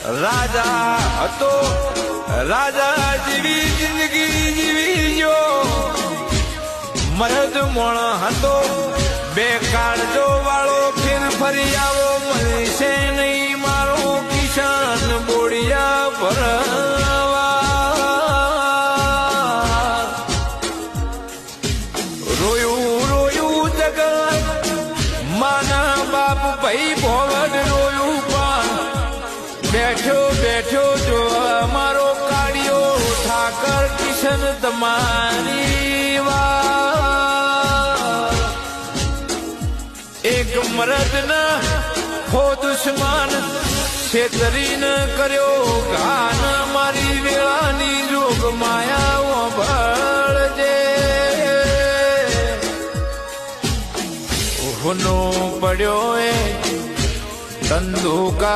રાજા હતો, રાજા જેવી જિંદગી જીવી જો. મરદ મોણ હતો, બે કાળજો વાળો ફેર ફરી આવો મળશે નહીં મારો કિશન બોડિયા ભરવા. રોયું રોયું જગત, માના બાપ ભાઈ ભોવન રોયું, પણ બેઠો બેઠો જો મારો કાળિયો ઠાકર કિશન તમારી વાત. એક મરદ ના હો દુશ્મન છેતરીને કર્યો ગાન, મારી વેળાની જોગ માયા ભળજે. ઓહનો પડ્યો એ તંદુકા